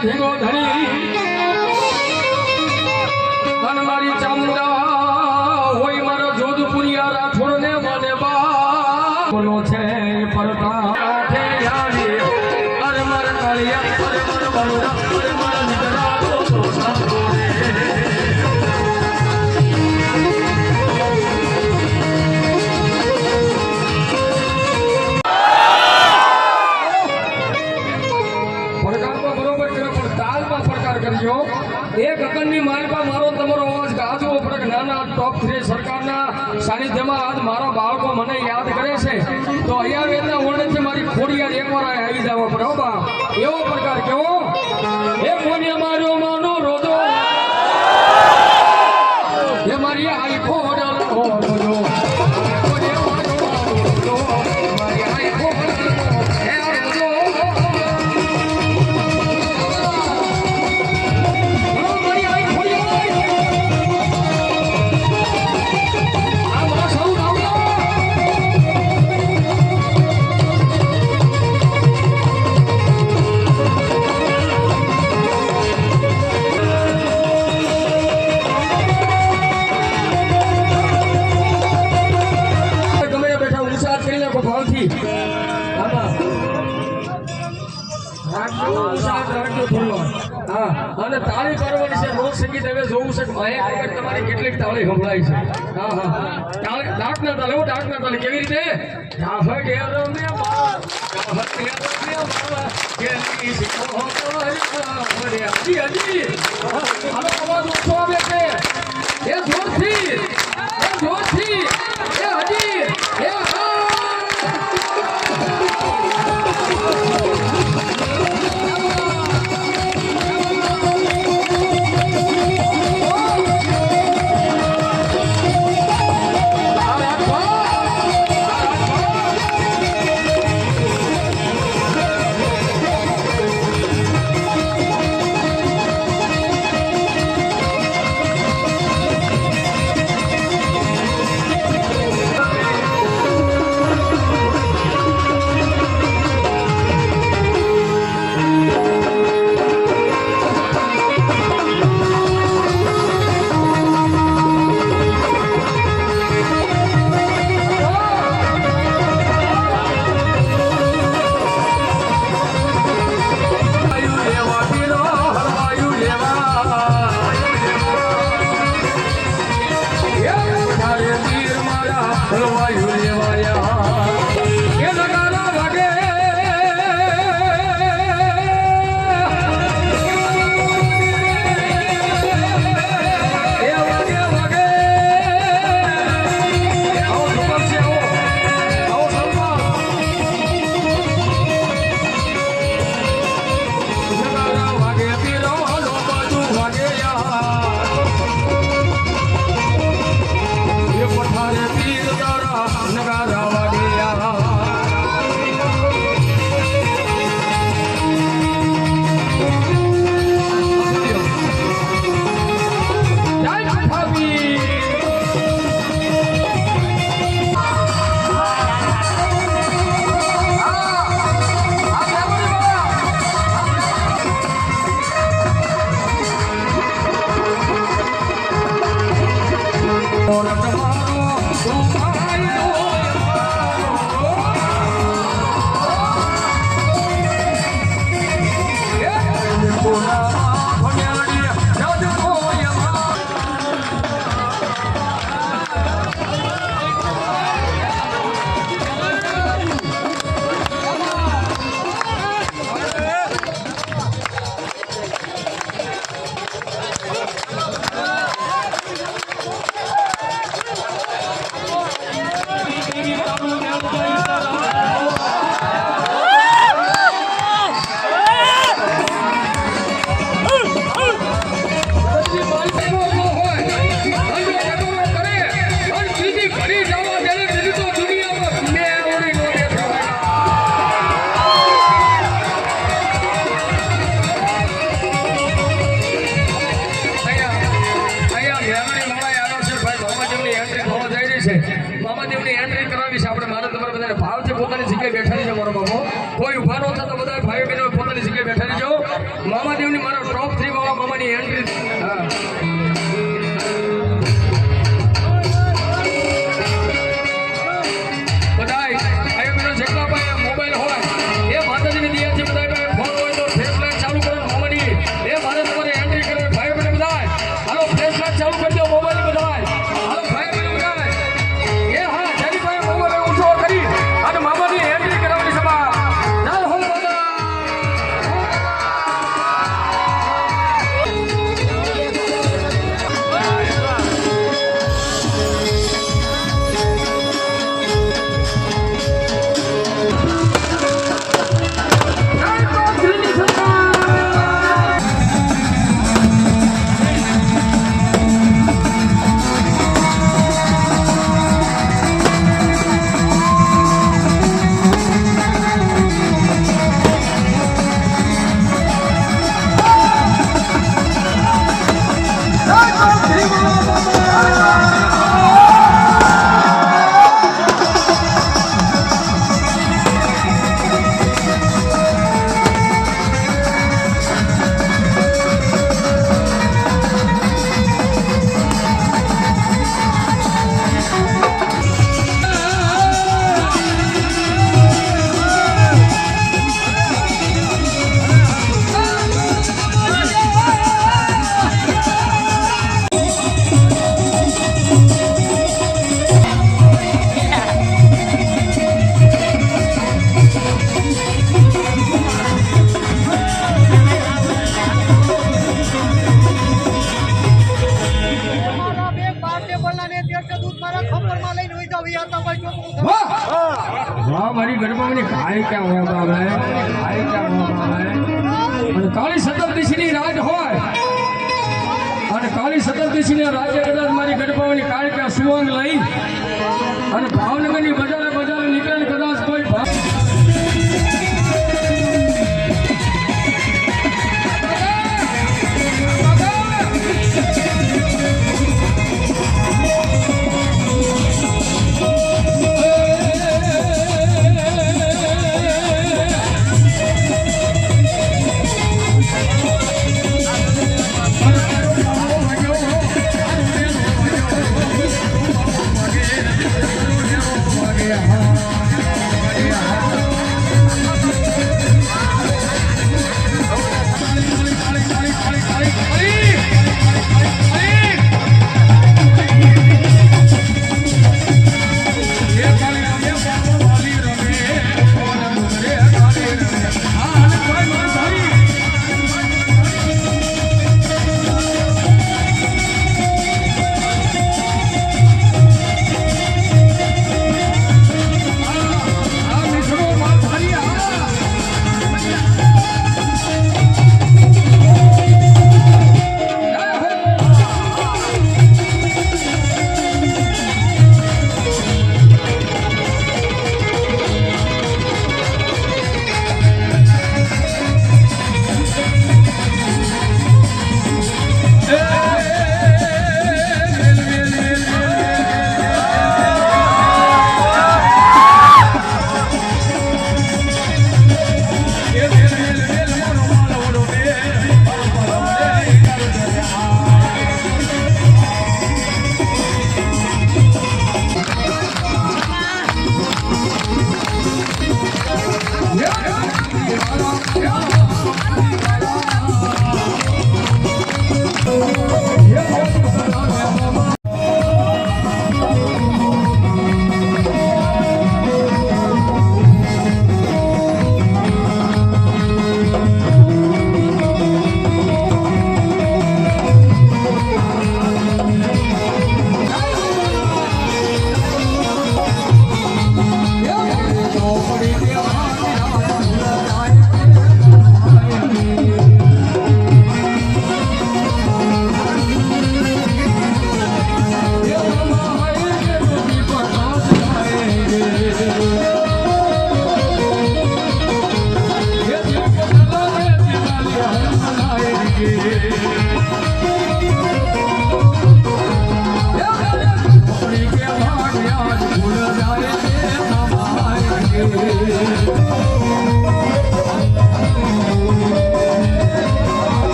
ધીંગો ધણી અને મારી ચામુંડા હોય મારો જોધપુરિયા રાઠોડ ને મને બોલો છે પરતા કાઠે યારી અરે મર કાળિયા અરે મર બળુડા અરે મર નિકરા તો સાગોરે એક અકણની માલપા મારો તમારો અવાજ ગાજવો પડે નાના ટોપ 3 સરકારના સાનિધ્યમાં આજ મારા બાળકો મને યાદ કરે છે તો અહીંયા વેદના ઓળખે મારી ખોડિયાર એકવાર આવી જવો પડે હો બા એવો પ્રકાર કેવો એ કોને મારો માનો રોદો એ મારી આઈ ખોડલ રોદો કોને મારો રોદો મારી આઈ ખોડલ હે રોદો અને તાળી પાડવાની છે લોક સંગીત હવે જોવું છે માયક તમારી કેટલીક તાળી સંભળાય છે હા હા ડાકના તાલે ડાકના તાલે કેવી રીતે અવાજ ઓછો આવે છે એ જોરથી એ હજી એ પોતાની જગ્યાએ બેઠા રહેજો મારો બાબો કોઈ ઉભા ન થતા બધા ભાઈઓ બહેનો પોતાની જગ્યાએ બેઠા રહેજો મામાદેવની આય ક્યાં હોગા ભાઈ, આય ક્યાં હોગા ભાઈ. અને કાળી સતરદીશની રાજ હોય અને કાળી સતરદીશની રાજે કદાચ મારી ગઢપાવાની કાળકા સુવંગ લઈ અને ભાવનગરની બજારે બજારે નીકળે કદાચ કોઈ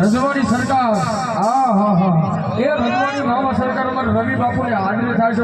રજવાડી સરકાર એ રજવાડી મામા સરકાર અમારે રવિ બાપુની હાજરી થાય છે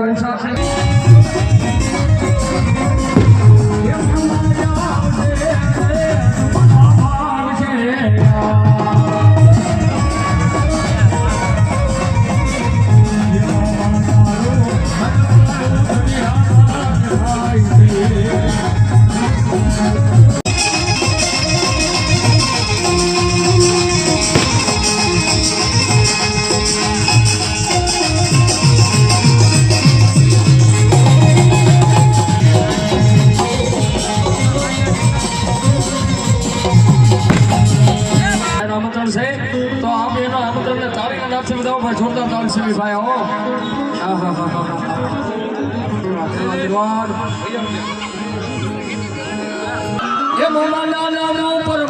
તો આપ એનો આમંત્રણને તાળીના નાદથી વધાવો ભાઈ, જોરદાર તાળી છે ભાઈ. એ મોમાના નામ પર